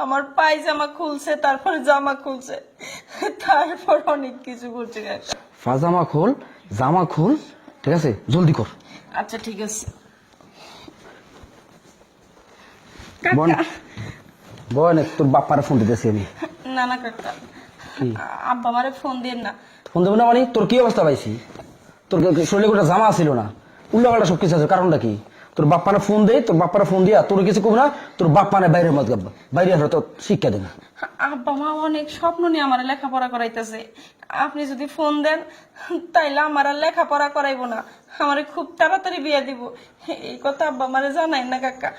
আমার পায়জামা খুলছে, তারপরে জামা খুলছে, তারপর অনেক কিছু করছে কাকা। পাজামা খোল, জামা খোল, ঠিক আছে, জলদি কর। আচ্ছা ঠিক আছে বোন, কাকা। বোন তোর বাপ্পারে ফোন দিতেছি আমি। না না কাকা, কি আব্বা আমারে ফোন দিন না। ফোন দেবো না মানে? তোর কি অবস্থা পাইছি? তোর শরীরে গোটা জামা ছিল না, উল্লাপাল্টা সবকিছু আছে, কারণটা কি? তোর বাপ্পানে ফোন দেয়, তোর বাপ্পারে ফোন দিয়া তোর কিছু কব না, তোর বাপ্পানে বাইরের মত গাববা, বাইরে আসলে তোর শিক্ষা দেবে। আব্বা মা অনেক স্বপ্ন নিয়ে আমার লেখাপড়া করাইতেছে, আপনি যদি ফোন দেন তাইলে আমার আর লেখাপড়া করাইবো না, আমারে খুব তাড়াতাড়ি বিয়ে দিব, এই কথা আব্বা আমারে জানাই না কাকা।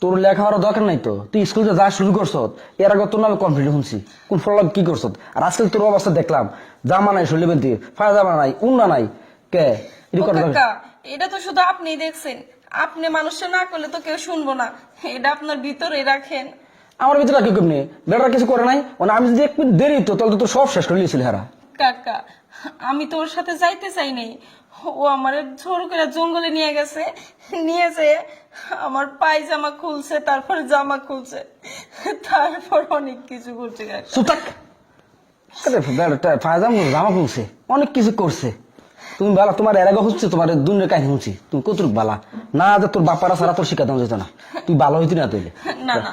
তোর লেখাপড়ার দরকার নাই তো, তুই স্কুলে যা শুরু করছ এর আগে তোর নামে কমপ্লিট শুনছি, কোন ফল কি করছ? আর আজকাল তোর অবস্থা দেখলাম, জামা নাই, শরীর বেঁধে ফায়া জামা নাই, উন্না নাই, কে এটি ও করা দরকার? কাকা, এটা তো শুধু আপনিই দেখছেন, আপনি মানুষে না করলে তো কেউ শুনবো না, এটা আপনার ভিতরে রাখেন। আমার ভিতরে কি কমনি, বেটার কিছু করে নাই, মানে আমি যদি এক মিনিট দেরি তো তাহলে তো তোর সব শেষ করে নিয়েছিল হেরা। কাকা, আমি তো ওর সাথে যাইতে চাই নাই, ও আমার জোর করে জঙ্গলে নিয়ে গেছে, নিয়ে যেয়ে আমার পায়জামা খুলছে, তারপরে জামা খুলছে, তারপর অনেক কিছু করছে কাকা। সুতাক ফায়জাম জামা খুলছে, অনেক কিছু করছে। তুমি বালা, তোমার এর আগে হচ্ছে তোমার দুনিয়ার কাহিনী শুনছি, তুমি কতটুকু বালা না, যে তোর বাপারা ছাড়া তোর শিক্ষা দেওয়া যেত না, তুই ভালো হইতি না তৈলে। না না,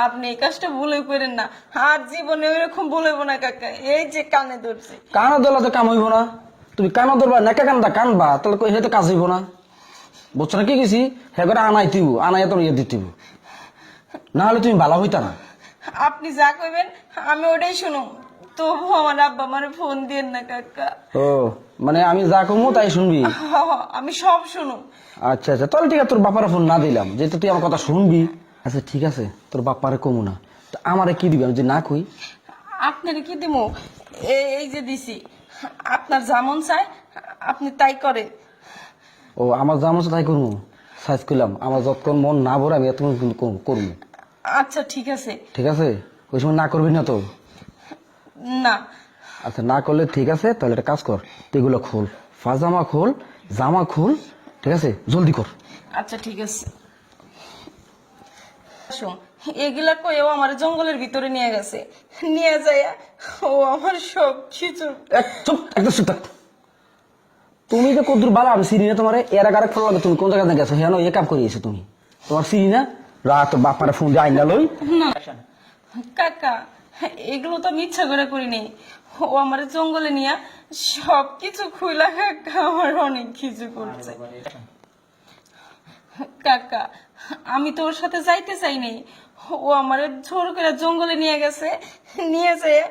আপনি এই কাজটা ভুলে করেন না, আর জীবনে ওইরকম ভুলেবো না কাকা, এই যে কানে ধরছে। কানা দলা তো কাম হইব না, তুমি কানা ধরবা নেকা কান্দা কানবা, তাহলে এটা তো কাজ হইব না। বুঝছো না কি গেছি, হ্যাঁ করে আনাই দিব, আনাই তোর ইয়ে দিতে না হলে তুমি ভালো হইতা না। আপনি যা কইবেন আমি ওটাই শুনুম, তবু আমার আব্বা আমারে ফোন দিয়েন না কাকা। ও মানে আমি যা কমু তাই শুনবি? আমি সব শুনুম। আচ্ছা আচ্ছা, তাহলে ঠিক আছে, তোর বাপারে ফোন না দিলাম, যেহেতু তুই আমার কথা শুনবি। আচ্ছা ঠিক আছে, তোর বাপারে কমু না, তা আমারে কি দিবি আমি যদি না কই? আপনার কি দিমু? এই যে দিছি, আপনার যেমন চাই আপনি তাই করে। ও আমার যা মতো তাই করবো, সাইজ করলাম, আমার যতক্ষণ মন না ভরে আমি এত করবো। আচ্ছা ঠিক আছে। ঠিক আছে, ওই সময় না করবি না তো? না। আচ্ছা না করলে ঠিক আছে, তাহলে একটা কাজ কর, তুই এগুলো খোল, পাজামা খোল, জামা খোল, ঠিক আছে, জলদি কর। আচ্ছা ঠিক আছে। শোন, এগুলা কইও আমার জঙ্গলের ভিতরে নিয়ে গেছে, নিয়ে যায় ও আমার সব কিছু। চুপ একদম চুপ থাক। তুমি যে কদ্দুর বালা আমি চিনি না তোমার, এর আগে আরেক ফোন লাগে, তুমি কোন জায়গায় গেছো হ্যাঁ এ কাম করিয়েছো তুমি, তোমার চিনি না? রাত বাপারে ফোন দিয়ে আইনা লই। না কাকা, এগুলো তো আমি ইচ্ছা করে করিনি, ও আমার জঙ্গলে নিয়ে সব কিছু খুইলা কাকা আমার অনেক কিছু করছে। কাকা, আমি তো ওর সাথে যাইতে চাই নাই, ও আমার জোর করে জঙ্গলে নিয়ে গেছে, নিয়ে যেয়ে